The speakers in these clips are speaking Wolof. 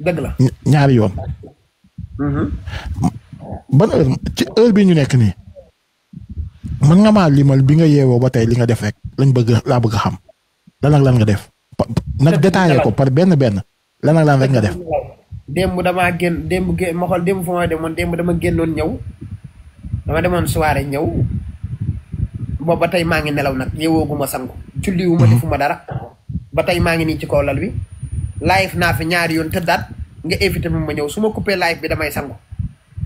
dëgg la. ñaari yoon. ban heure ci heure bi ñu nekk nii mën nga maa limal bi nga yeewoo ba tey li nga def rek laa bëgg a xam lan ak lan nga def nag détaillé ko par benn lan ak lan rek nga def. démb damaa génn ma xool démb fu ma demoon démb dama génnoon ñëw dama demoon soirée ñëw boobu ba tey maa ngi nelaw nag yeewooguma sangu julliwuma defuma dara ba tey maa ngi nii ci kaw lal bi live naa fi ñaari yoon tëddaat nga invité ma ñëw su ma coupé live bi damay sangu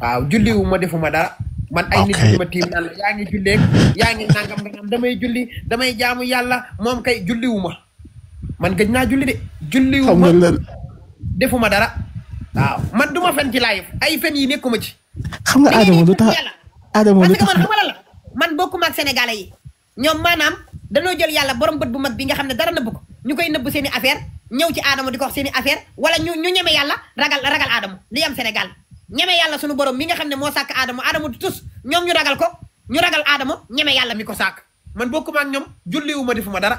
waaw julliwuma defuma dara man ay nit ñi ma tiim naan yaa ngi julleeg yaa ngi nangam nga naan damay julli damay jaamu yàlla moom kay julliwuma man gëj naa julli de julliwuma defuma dara waaw man duma fen ci live ay fen yi nekkuma ci xam nga Adamo lu tax Adamo lu tax man bokkuma ak sénégalais yi ñoom maanaam dañoo jël yàlla borom bët bu mag bi nga xam ne dara nëbb ko ñu koy nëbb seen i affaire ñëw ci Adamo di ko wax seen i affaire wala ñu ñeme yàlla ragal Adamo li am Sénégal ñeme yàlla sunu borom mi nga xam ne moo sàkk Adamo du tus ñoom ñu ragal ko ñu ragal Adamo ñeme yàlla mi ko sàkk man bokkuma ak ñoom julliwuma defuma dara.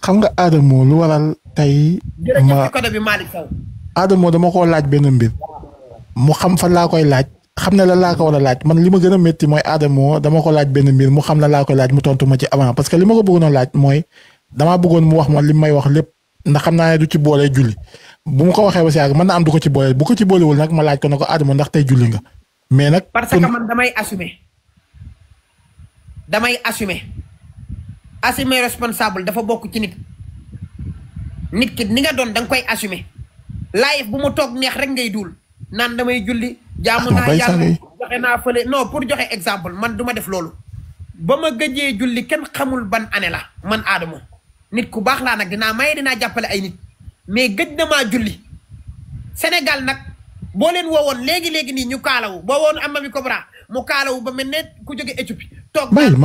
xam nga Adamo lu waral tey. jërëjëf code bi Malick Sow. Adamo dama koo laaj benn mbir mu xam fan laa koy laaj xam ne la laa ko war a laaj man li ma gën a métti mooy Adamo dama ko laaj benn mbir mu xam la laa koy laaj mu tontu ma ci avant parce que li ma ko bëggoon a laaj mooy damaa bëggoon mu wax ma li may wax lépp ndax xam naa ne du ci boole julli bu mu ko waxee ba si yàgg mën na am du ko ci boole bu ko ci boolewul nag ma laaj ko ne ko Adamo ndax tey julli nga. mais nag parce que man damay assumer responsable dafa bokk ci nit ki ni nga doon da nga koy assumer live bu mu toog neex rek ngay duul naan damay julli jaamu naa yàlla joxe naa fële non pour joxe exemple man duma def loolu ba ma gëjee julli kenn xamul ban année la man Adamo nit ku baax laa nag dinaa jàppale ay nit mais gëj na maa julli Sénégal nag boo leen woowoon léegi nii ñu kaalawu boo woon am Mamy Cobra mu kaalawu ba mel ne ku jóge Éthiopie toog bàyyil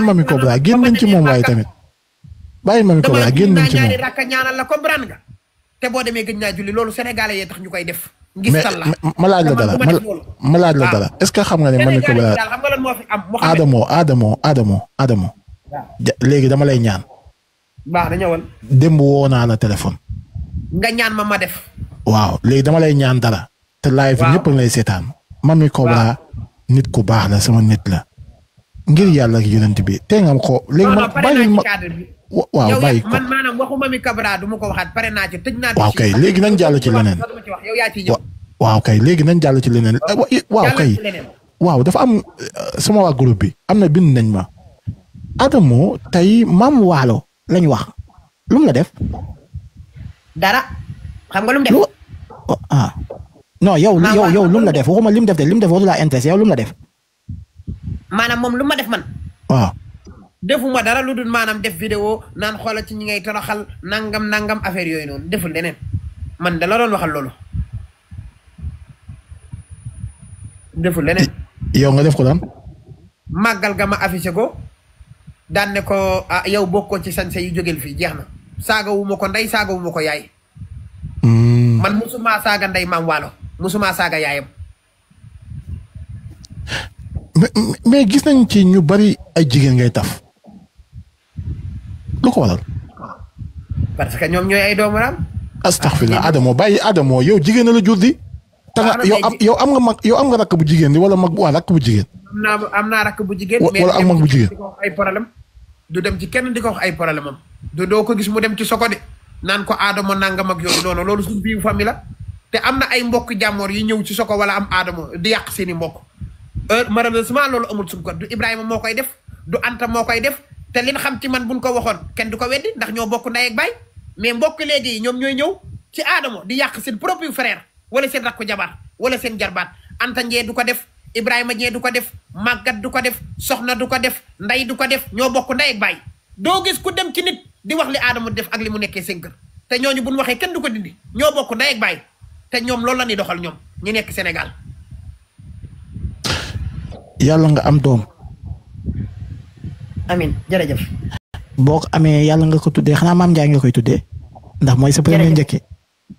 Mamy Cobra génn nañ ci moom waaye tamit bàyyil Mamy Cobra génn nañ ci moom ñaari rakka ñaanal la comprendre nga te boo demee gëj naa julli loolu sénégalais yee tax ñu koy def ngis tal la ma laaj la dara est-ce que xam nga ne Mamy Cobra xam nga lan moo fi am Adamo léegi dama lay ñaan baax na ñëwal démb woo naa la téléphone nga ñaan ma def waaw léegi dama lay ñaan dara te live ñëpp lay seetaan Mamy Cobra nit ku baax la sama nit la ngir yàlla ak yonent bi te nga ko léegi man bàyyi ma waaw bàyyi ko man maanaam waxu Mamy Cobra du ma ko waxaat pare naa ci tëj naa waaw kay léegi nañ jàll ci leneen waaw kay léegi nañ jàll ci leneen waaw kay waaw dafa am sama waa groupe bi am na bind nañ ma Adamo tey Mame Wallo lañ wax lu mu la def dara xam nga lu mu def non yow lu mu la def waxuma lim def de lim def waru laa intéressé yow lu mu la def maanaam moom lu ma def man waaw defuma dara lu dul maanaam def vidéo naan xoolal ci ñi ngay toroxal nangam affaire yooyu noonu deful leneen man da la doon waxal loolu deful leneen yow nga def ko lan màggal ga ma affiché ko daan ne ko yow bokkoo ci sañse yu jógel fii jeex na saaga wu ma ko ndey saaga wu ma ko yaay man musuma saaga ndey Mame Wallo musuma saaga yaayam mais gis nañ ci ñu bari ay jigéen ngay taf lu ko waral parce que ñoom ñooy ay doomu raam astaghfirullah Adamo bàyyi Adamo yow jigéen la jur di tanga yow am nga rakk bu jigéen di wala mag waa rakk bu jigéen am naa rakk bu jigéen wala am mag bu jigéen di ko wax ay problème du dem ci kenn di ko wax ay problème am doo ko gis mu dem ci soko de naan ko Adamo nangam ak yooyu noonu loolu suñu biir famille la te am na ay mbokk jàmmoor yi ñëw ci soko wala am Adamo di yàq seeni mbokk malheureusement loolu amul suñu ko du Ibrahima moo koy def du Anta moo koy def te liñ xam ci man buñ ko waxoon kenn du ko weddi ndax ñoo bokk ndey ak baay mais mbokk léegi yi ñoom ñooy ñëw ci Adamo di yàq seen propre frère wala seen rakku jabar wala seen jarbaat Anta njee du ko def Ibrahima njee du ko def màggat du ko def soxna du ko def ndey du ko def ñoo bokk ndey ak baay doo gis ku dem ci nit di wax li Adamo def ak li mu nekkee seen kër te ñooñu buñ waxee kenn du ko dindi ñoo bokk ndey ak baay te ñoom loolu la ñuy doxal ñoom ñu nekk Sénégal. yàlla nga am doom. amin jërëjëf. boo ko amee yàlla nga ko tuddee xanaa Mame Ndiaye nga koy tuddee ndax mooy sa premier njëkke.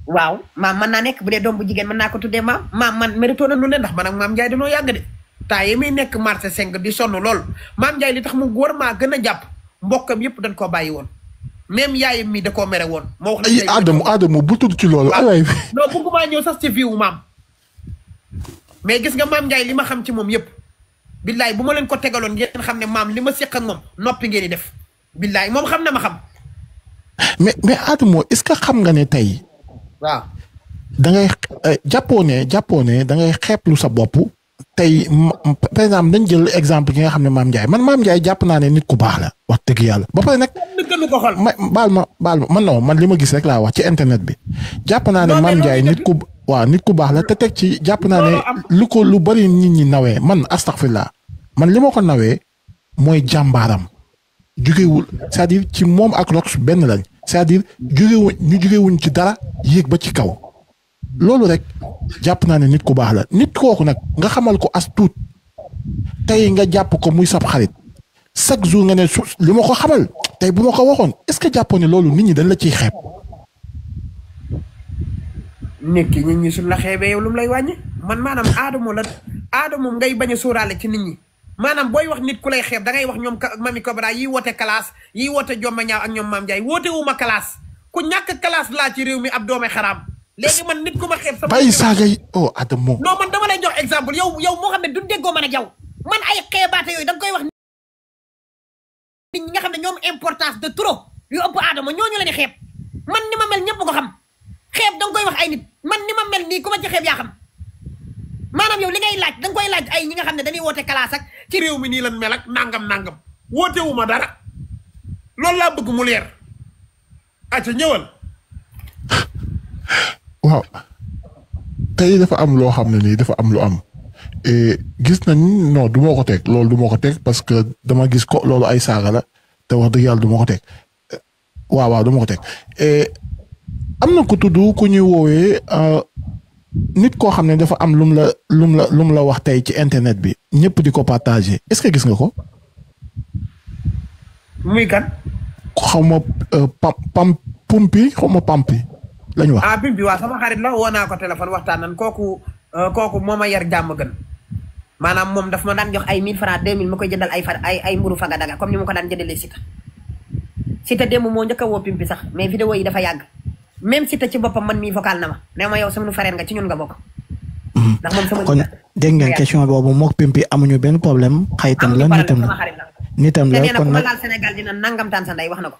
waaw maam mën naa nekk bu dee doom bu jigéen mën naa ko tuddee maam man mérito na lu ne ndax man ak Mame Ndiaye dañoo yàgg de temps yi muy nekk marché 5 di sonn lool Mame Ndiaye li tax mu góor maa gën a jàpp mbokkam yëpp dañ koo bàyyi woon même yaayam mi da koo mere woon. ma wax la ay Adamo bu tudd ci loolu. aywaay non bëgguma ñëw sax ci viwu maam. mais gis nga maam Ndiaye li ma xam ci moom yëpp. billaay bu ma leen ko tegaloon ngeen xam ne maam li ma seq ak moom noppi ngeen di def. billaay moom xam na ma xam. mais Adamo est-ce que xam nga ne tey. waaw. da ngay jàppoo ne da ngay xeeblu sa bopp. tey par exemple dañ jël exemple ki nga xam ne maam Ndiaye maam Ndiaye jàpp naa ne nit ku baax la wax dëgg yàlla ba pare nag. baal ma man non man li ma gis rek laa wax ci internet bi. jàpp naa ne maam Ndiaye nit ku baax la te teg ci jàpp naa ne lu bari nit ñi nawee man astaghfirullah man li ma ko nawee mooy jàmbaaram. jugewul c'est-à-dire ci moom ak Rox benn lañ c'est-à-dire jugewuñ ci dara yéeg ba ci kaw. loolu rek jàpp naa ne nit ku baax la nit kooku nag nga xamal ko as tuut tey nga jàpp ko muy sab xarit chaque jour nga ne li ma ko xamal tey bu ma ko waxoon est-ce que jàppoo ne loolu nit ñi dañ la ciy xeeb. nit ñi suñ la xeebee yow lu mu lay wàññi man maanaam Adamo ngay bañ a sóoraale ci nit ñi maanaam booy wax nit ku lay xeeb da ngay wax ñoom Mami Cobra yi woote classe yi woote Jomma Ñaaw ak ñoom Maam Ndiaye woote wu ma classe ku ñàkk classe laa ci réew mi ab doome xaraam. léegi man nit ku ma xeeb sama. bàyyi saaga yi Adamo. non man dama lay jox exemple yow moo xam ne du déggoo man ak yow man ay xeebaate yooyu da nga koy wax nit ñi nga xam ne ñoom importance de trop yu ëpp Adamo ñooñu la ni xeeb man ni ma mel ñëpp ko xam xeeb da nga koy wax ay nit man ni ma mel nii ku ma ci xeeb yaa xam maanaam yow li ngay laaj da nga koy laaj ay ñi nga xam ne dañuy woote classe ak ci réew mi nii lan mel ak nangam woote wu ma dara loolu laa bëgg mu leer acca ñëwal. waaw tey dafa am loo xam ne nii dafa am lu am gis nañ non du ma ko teg loolu du ma ko teg parce que dama gis ko loolu ay saaga la te wax dëgg yàlla du ma ko teg waaw du ma ko teg am na ko tudd ku ñuy woowee nit koo xam ne dafa am lum la wax tey ci internet bi ñëpp di ko partager est-ce que gis nga ko. muy kan. xaw ma pumpi xaw ma pampi. lañu wax Pimpi waaw sama xarit la woo naa ko téléphone waxtaan nan kooku moo ma yar jàmm gën maanaam moom daf ma daan jox ay 1000 francs 2000 ma koy jëndal ay mburu faga daga comme ni ma ko daan jëndalee Sita démb moo njëkk a woo Pimpi sax mais vidéo yi dafa yàgg même Sita ci boppam man mii vocal na ma nee ma yow sama frère nga ci ñun nga bokk. ndax moom sama kon dégg ngeen question boobu mook Pimpi amuñu benn problème xaytam la nitam la kon nag laal Sénégal dina nangam taan sa ndey wax na ko.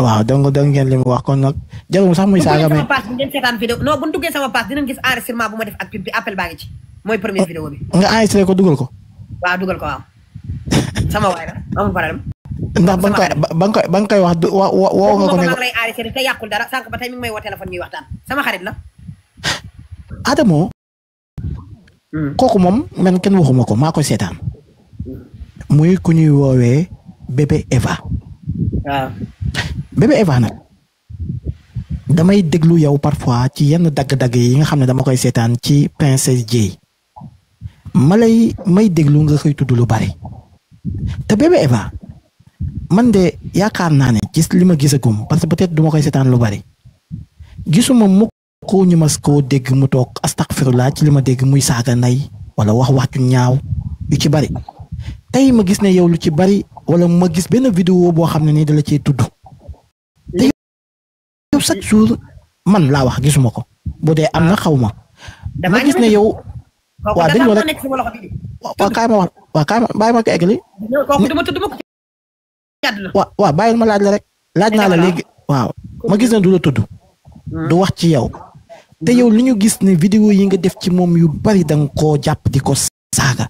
waaw donc da ngeen li mu wax kon nag jarul sax muy saaga mais bu ngeen seetaan vidéo non bu ñu duggee sama page dinañ gis enregistrement bu ma def ak Pimpi appel baa ngi ci mooy première vidéo bi. nga enregistré ko dugal ko. waaw dugal ko waaw sama waay la amul problème. ndax ba nga koy wax woo nga ko ne ko lay enregistré te yàqul dara sànq ba tey mi ngi may woo téléphone ñuy waxtaan sama xarit la. Adamo. kooku moom man kenn waxuma ko maa koy seetaan. muy ku ñuy woowee bébé Eva. waaw. bébé Eva nag damay déglu yow parfois ci yenn dagg-dagg yi nga xam ne dama koy seetaan ci Princess Dieye may déglu nga koy tudd lu bari te bébé Eva man de yaakaar naa ne gis li ma gisagum parce que peut-être duma koy seetaan lu bari gisuma mukk ko ñu mas koo dégg mu toog astaghfirullah ci li ma dégg muy saaga ndey wala wax ju ñaaw yu ci bari tey ma gis ne yow lu ci bari wala ma gis benn vidéo boo xam ne nii dala cee tudd te yow chaque jour man laa wax gisuma ko bu dee am na xaw ma gis ne yow waa dañoo rek waa kaay ma wax waa kaay ma bàyyi ma ko eggali waa bàyyil ma laaj la rek laaj naa la léegi waaw ma gis ne du la tudd du wax ci yow te yow li ñu gis ne vidéo yi nga def ci moom yu bari danga koo jàpp di ko saaga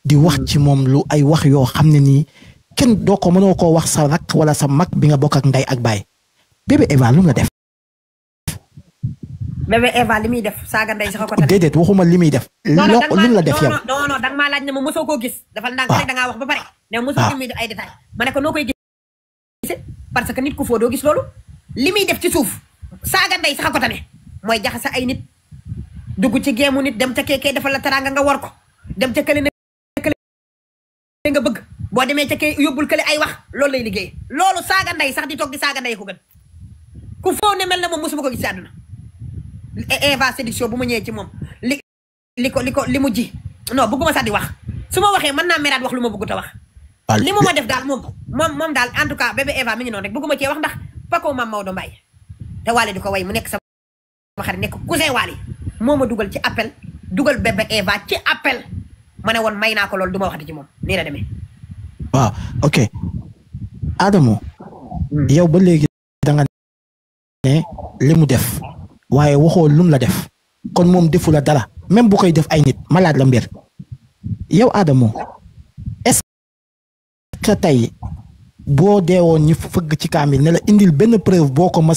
di wax ci moom lu ay wax yoo xam ne nii kenn doo ko mënoo koo wax sa rakk wala sa mag bi nga bokk ak ndey ak baay bébé Eva lu mu la def. bébé Eva li muy def saaga ndey sax ko tamit. déedéet waxuma li muy def. lu mu la def yow. non danga maa laaj ne ma mosoo koo gis. dafal ndànk rek da ngaa wax ba pare. ne mosoo muy ay détails. ma ne ko noo koy gis parce que nit ku foo doo gis loolu. li muy def ci suuf saaga ndey sax ko tamit mooy jaxase ay nit dugg ci géemu nit dem ca keekee defal la teraanga nga war ko dem ca kële nga bëgg boo demee ca kee yóbbul kële ay wax loolu lay liggéey loolu saaga ndey sax di toog di saaga ndey ko gën ku foo ne mel na moom mosuma ko gis ci àdduna Eva séduction bu ma ñëwee ci moom li mu ji non bëgguma sax di wax su ma waxee mën naa meraat wax lu ma bëggut a wax li mu ma def daal moom daal en tout cas bébé Eva mi ngi noonu rek bëgguma cee wax ndax Paco Mame Maodo Mbaye te Wally di ko way mu nekk sama xarit nekk cousin Wally moo ma dugal ci appel dugal bébé Eva ci appel ma ne woon may naa ko loolu du ma waxati ci moom nii la demee. waaw ok Adamo yow ba léegi da nga ne li mu def waaye waxoo lum la def kon moom defu la dara même bu koy def ay nit ma laaj la mbir yow Adamo est-ce que tey boo deewoon ñu fëgg ci kaamil ne la indil benn preuve boo ko mas